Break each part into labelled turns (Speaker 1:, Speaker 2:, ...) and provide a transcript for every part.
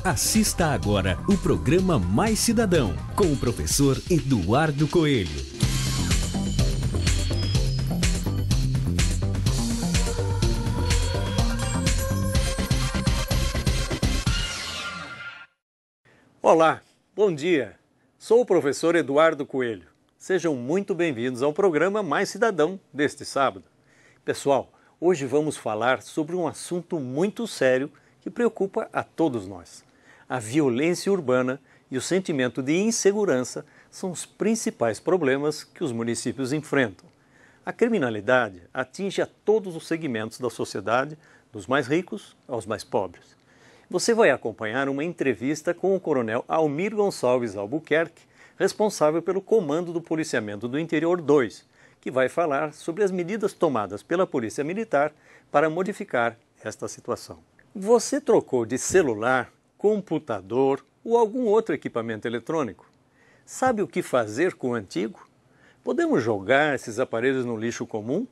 Speaker 1: Assista agora o programa Mais Cidadão, com o professor Eduardo Coelho.
Speaker 2: Olá, bom dia. Sou o professor Eduardo Coelho. Sejam muito bem-vindos ao programa Mais Cidadão deste sábado. Pessoal, hoje vamos falar sobre um assunto muito sério que preocupa a todos nós. A violência urbana e o sentimento de insegurança são os principais problemas que os municípios enfrentam. A criminalidade atinge a todos os segmentos da sociedade, dos mais ricos aos mais pobres. Você vai acompanhar uma entrevista com o coronel Almir Gonçalves Albuquerque, responsável pelo Comando do Policiamento do Interior 2, que vai falar sobre as medidas tomadas pela Polícia Militar para modificar esta situação. Você trocou de celular, computador ou algum outro equipamento eletrônico? Sabe o que fazer com o antigo? Podemos jogar esses aparelhos no lixo comum?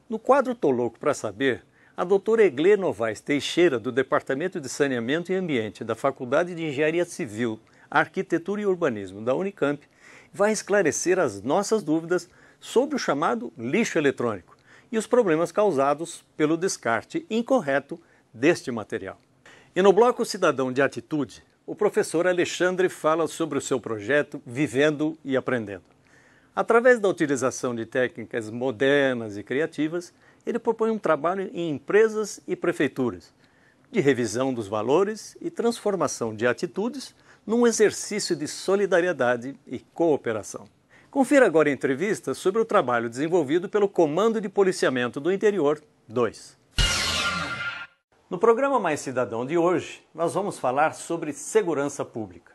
Speaker 2: No quadro Tô Louco para Saber, a doutora Eglê Novaes Teixeira, do Departamento de Saneamento e Ambiente da Faculdade de Engenharia Civil, Arquitetura e Urbanismo da Unicamp, vai esclarecer as nossas dúvidas sobre o chamado lixo eletrônico e os problemas causados pelo descarte incorreto deste material. E no bloco Cidadão de Atitude, o professor Alexandre fala sobre o seu projeto Vivendo e Aprendendo. Através da utilização de técnicas modernas e criativas, ele propõe um trabalho em empresas e prefeituras, de revisão dos valores e transformação de atitudes num exercício de solidariedade e cooperação. Confira agora a entrevista sobre o trabalho desenvolvido pelo Comando de Policiamento do Interior 2. No programa Mais Cidadão de hoje, nós vamos falar sobre segurança pública.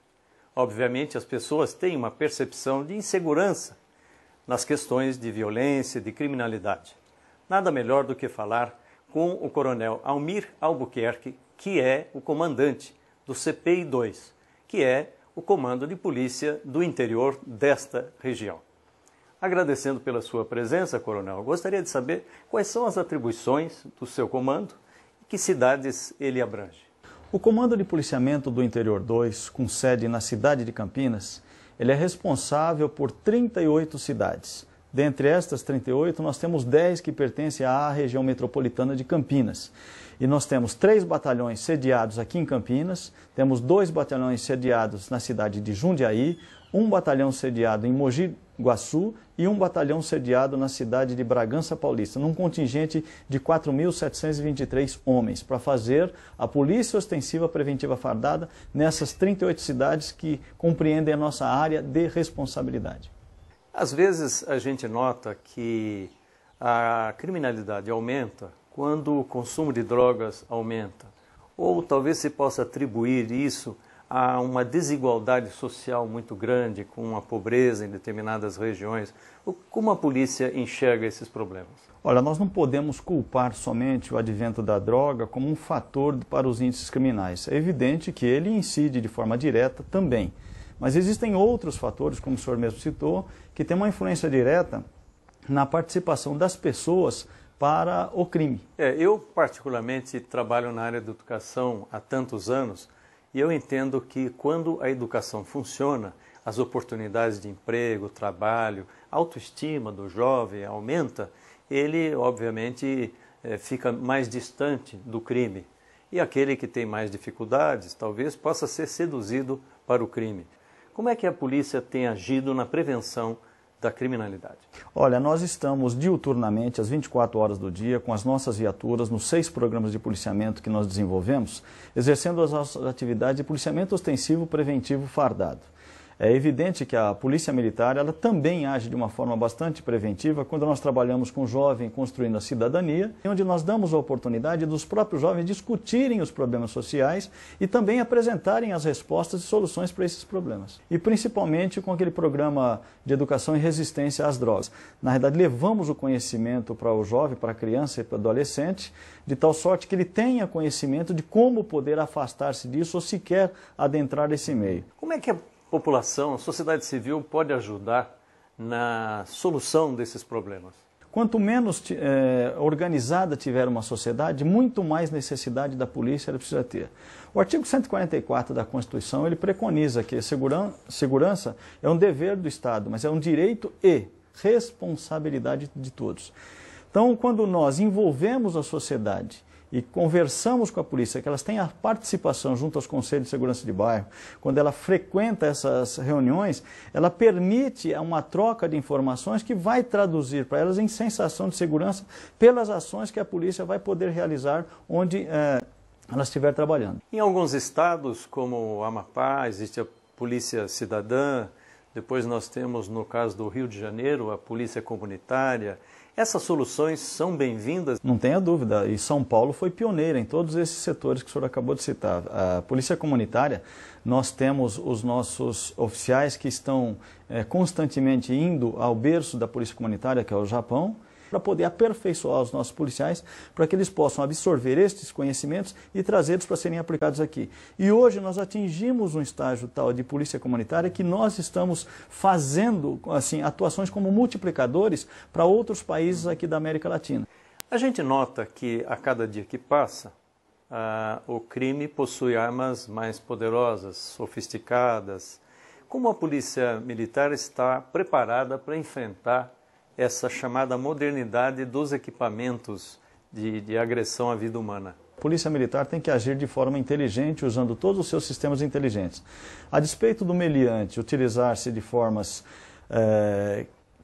Speaker 2: Obviamente, as pessoas têm uma percepção de insegurança nas questões de violência, de criminalidade. Nada melhor do que falar com o coronel Almir Albuquerque, que é o comandante do CPI-2, que é o Comando de Polícia do Interior desta região. Agradecendo pela sua presença, coronel, gostaria de saber quais são as atribuições do seu comando. Que cidades ele abrange?
Speaker 3: O Comando de Policiamento do Interior 2, com sede na cidade de Campinas, ele é responsável por 38 cidades. Dentre estas 38, nós temos 10 que pertencem à região metropolitana de Campinas. E nós temos 3 batalhões sediados aqui em Campinas, temos 2 batalhões sediados na cidade de Jundiaí, 1 batalhão sediado em Mogi Guaçu e 1 batalhão sediado na cidade de Bragança Paulista, num contingente de 4.723 homens, para fazer a Polícia Ostensiva Preventiva Fardada nessas 38 cidades que compreendem a nossa área de responsabilidade.
Speaker 2: Às vezes a gente nota que a criminalidade aumenta quando o consumo de drogas aumenta, ou talvez se possa atribuir isso a uma desigualdade social muito grande, com a pobreza em determinadas regiões. Como a polícia enxerga esses problemas?
Speaker 3: Olha, nós não podemos culpar somente o advento da droga como um fator para os índices criminais. É evidente que ele incide de forma direta também. Mas existem outros fatores, como o senhor mesmo citou, que têm uma influência direta na participação das pessoas para o crime.
Speaker 2: Eu particularmente trabalho na área da educação há tantos anos e eu entendo que quando a educação funciona, as oportunidades de emprego, trabalho, a autoestima do jovem aumenta, ele obviamente fica mais distante do crime. E aquele que tem mais dificuldades talvez possa ser seduzido para o crime. Como é que a polícia tem agido na prevenção da criminalidade?
Speaker 3: Olha, nós estamos diuturnamente, às 24 horas do dia, com as nossas viaturas, nos 6 programas de policiamento que nós desenvolvemos, exercendo as nossas atividades de policiamento ostensivo preventivo fardado. É evidente que a Polícia Militar ela também age de uma forma bastante preventiva quando nós trabalhamos com o jovem construindo a cidadania, onde nós damos a oportunidade dos próprios jovens discutirem os problemas sociais e também apresentarem as respostas e soluções para esses problemas. E principalmente com aquele programa de educação e resistência às drogas. Na realidade, levamos o conhecimento para o jovem, para a criança e para o adolescente, de tal sorte que ele tenha conhecimento de como poder afastar-se disso ou sequer adentrar esse meio.
Speaker 2: Como é que a população, a sociedade civil pode ajudar na solução desses problemas?
Speaker 3: Quanto menos organizada tiver uma sociedade, muito mais necessidade da polícia ela precisa ter. O artigo 144 da Constituição, ele preconiza que segurança é um dever do Estado, mas é um direito e responsabilidade de todos. Então, quando nós envolvemos a sociedade e conversamos com a polícia, que elas têm a participação junto aos conselhos de segurança de bairro, quando ela frequenta essas reuniões, ela permite uma troca de informações que vai traduzir para elas em sensação de segurança pelas ações que a polícia vai poder realizar onde ela estiver trabalhando.
Speaker 2: Em alguns estados, como o Amapá, existe a Polícia Cidadã, depois nós temos, no caso do Rio de Janeiro, a Polícia Comunitária. Essas soluções são bem-vindas?
Speaker 3: Não tenha dúvida, e São Paulo foi pioneira em todos esses setores que o senhor acabou de citar. A Polícia Comunitária, nós temos os nossos oficiais que estão constantemente indo ao berço da Polícia Comunitária, que é o Japão, para poder aperfeiçoar os nossos policiais, para que eles possam absorver estes conhecimentos e trazê-los para serem aplicados aqui. E hoje nós atingimos um estágio tal de polícia comunitária que nós estamos fazendo assim, atuações como multiplicadores para outros países aqui da América Latina.
Speaker 2: A gente nota que a cada dia que passa, o crime possui armas mais poderosas, sofisticadas. Como a polícia militar está preparada para enfrentar essa chamada modernidade dos equipamentos de agressão à vida humana?
Speaker 3: A Polícia Militar tem que agir de forma inteligente, usando todos os seus sistemas inteligentes. A despeito do meliante utilizar-se de formas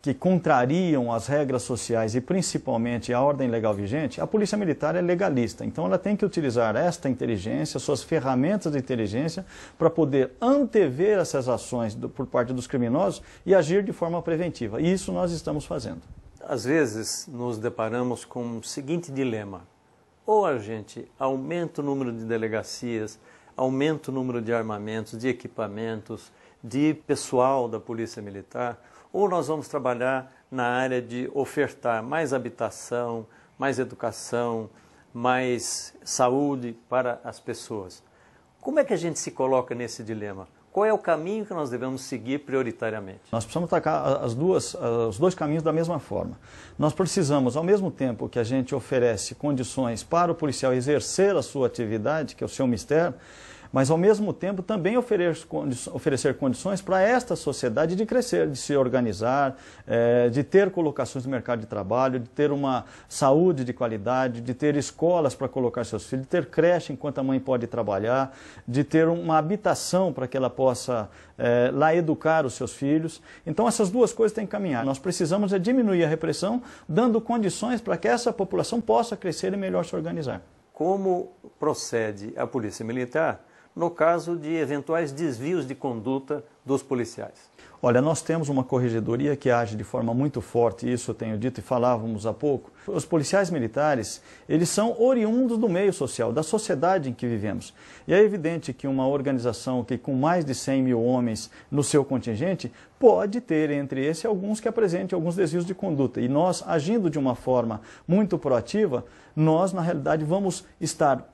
Speaker 3: que contrariam as regras sociais e principalmente a ordem legal vigente, a Polícia Militar é legalista. Então ela tem que utilizar esta inteligência, suas ferramentas de inteligência, para poder antever essas ações por parte dos criminosos e agir de forma preventiva. E isso nós estamos fazendo.
Speaker 2: Às vezes nos deparamos com o seguinte dilema: ou a gente aumenta o número de delegacias, aumenta o número de armamentos, de equipamentos, de pessoal da Polícia Militar, ou nós vamos trabalhar na área de ofertar mais habitação, mais educação, mais saúde para as pessoas. Como é que a gente se coloca nesse dilema? Qual é o caminho que nós devemos seguir prioritariamente?
Speaker 3: Nós precisamos atacar os dois caminhos da mesma forma. Nós precisamos, ao mesmo tempo que a gente oferece condições para o policial exercer a sua atividade, que é o seu mistério, mas ao mesmo tempo também oferecer condições para esta sociedade de crescer, de se organizar, de ter colocações no mercado de trabalho, de ter uma saúde de qualidade, de ter escolas para colocar seus filhos, de ter creche enquanto a mãe pode trabalhar, de ter uma habitação para que ela possa lá educar os seus filhos. Então essas duas coisas têm que caminhar. Nós precisamos diminuir a repressão, dando condições para que essa população possa crescer e melhor se organizar.
Speaker 2: Como procede a Polícia Militar no caso de eventuais desvios de conduta dos policiais?
Speaker 3: Olha, nós temos uma corregedoria que age de forma muito forte, isso eu tenho dito e falávamos há pouco. Os policiais militares, eles são oriundos do meio social, da sociedade em que vivemos. E é evidente que uma organização que com mais de 100 mil homens no seu contingente, pode ter entre esses alguns que apresentem alguns desvios de conduta. E nós, agindo de uma forma muito proativa, nós, na realidade, vamos estar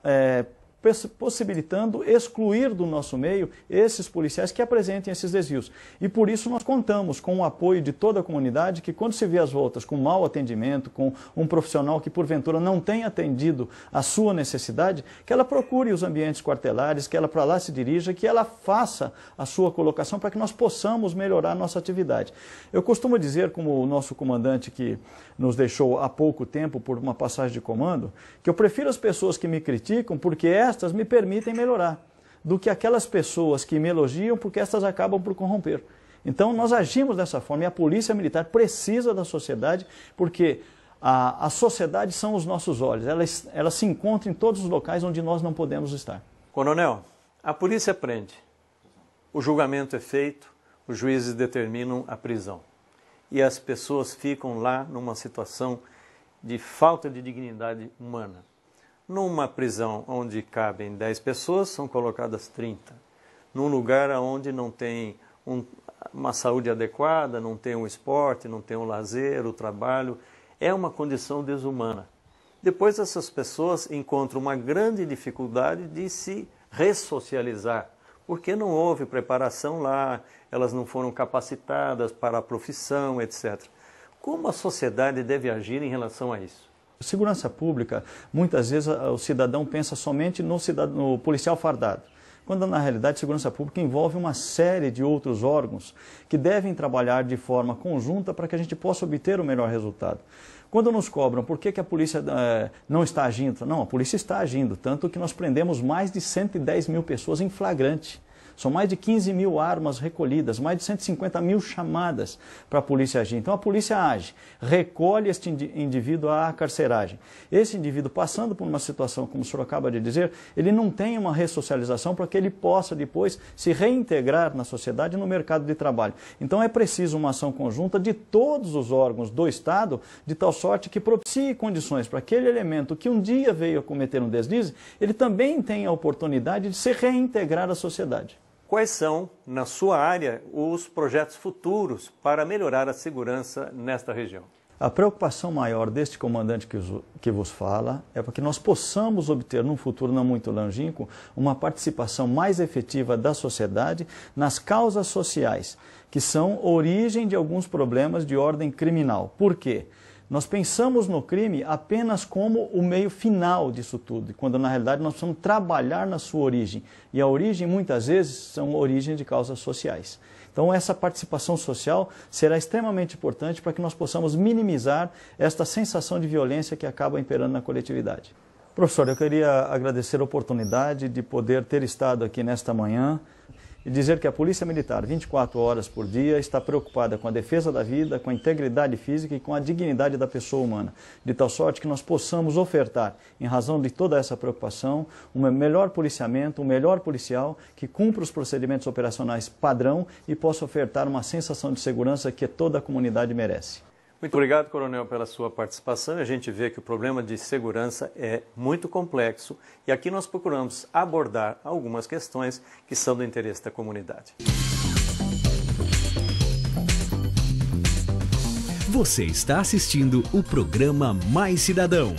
Speaker 3: possibilitando excluir do nosso meio esses policiais que apresentem esses desvios. E por isso nós contamos com o apoio de toda a comunidade que, quando se vê as voltas com mau atendimento, com um profissional que porventura não tenha atendido a sua necessidade, que ela procure os ambientes quartelares, que ela para lá se dirija, que ela faça a sua colocação para que nós possamos melhorar a nossa atividade. Eu costumo dizer, como o nosso comandante que nos deixou há pouco tempo por uma passagem de comando, que eu prefiro as pessoas que me criticam porque estas me permitem melhorar, do que aquelas pessoas que me elogiam porque estas acabam por corromper. Então nós agimos dessa forma e a Polícia Militar precisa da sociedade porque a sociedade são os nossos olhos, ela se encontra em todos os locais onde nós não podemos estar.
Speaker 2: Coronel, a polícia prende, o julgamento é feito, os juízes determinam a prisão e as pessoas ficam lá numa situação de falta de dignidade humana. Numa prisão onde cabem 10 pessoas, são colocadas 30. Num lugar onde não tem uma saúde adequada, não tem um esporte, não tem um lazer, o trabalho, é uma condição desumana. Depois essas pessoas encontram uma grande dificuldade de se ressocializar, porque não houve preparação lá, elas não foram capacitadas para a profissão, etc. como a sociedade deve agir em relação a isso?
Speaker 3: Segurança pública, muitas vezes o cidadão pensa somente no policial fardado, quando na realidade segurança pública envolve uma série de outros órgãos que devem trabalhar de forma conjunta para que a gente possa obter o melhor resultado. Quando nos cobram por que a polícia não está agindo, não, a polícia está agindo, tanto que nós prendemos mais de 110 mil pessoas em flagrante. São mais de 15 mil armas recolhidas, mais de 150 mil chamadas para a polícia agir. Então a polícia age, recolhe este indivíduo à carceragem. Esse indivíduo, passando por uma situação, como o senhor acaba de dizer, ele não tem uma ressocialização para que ele possa depois se reintegrar na sociedade e no mercado de trabalho. Então é preciso uma ação conjunta de todos os órgãos do Estado, de tal sorte que propicie condições para aquele elemento que um dia veio a cometer um deslize, ele também tenha a oportunidade de se reintegrar à sociedade.
Speaker 2: Quais são, na sua área, os projetos futuros para melhorar a segurança nesta região?
Speaker 3: A preocupação maior deste comandante que vos fala é para que nós possamos obter, num futuro não muito longínquo, uma participação mais efetiva da sociedade nas causas sociais, que são origem de alguns problemas de ordem criminal. Por quê? Nós pensamos no crime apenas como o meio final disso tudo, quando na realidade nós precisamos trabalhar na sua origem. E a origem, muitas vezes, são origens de causas sociais. Então essa participação social será extremamente importante para que nós possamos minimizar esta sensação de violência que acaba imperando na coletividade. Professor, eu queria agradecer a oportunidade de poder ter estado aqui nesta manhã e dizer que a Polícia Militar, 24 horas por dia, está preocupada com a defesa da vida, com a integridade física e com a dignidade da pessoa humana, de tal sorte que nós possamos ofertar, em razão de toda essa preocupação, um melhor policiamento, um melhor policial que cumpra os procedimentos operacionais padrão e possa ofertar uma sensação de segurança que toda a comunidade merece.
Speaker 2: Muito obrigado, Coronel, pela sua participação. A gente vê que o problema de segurança é muito complexo e aqui nós procuramos abordar algumas questões que são do interesse da comunidade.
Speaker 1: Você está assistindo o programa Mais Cidadão.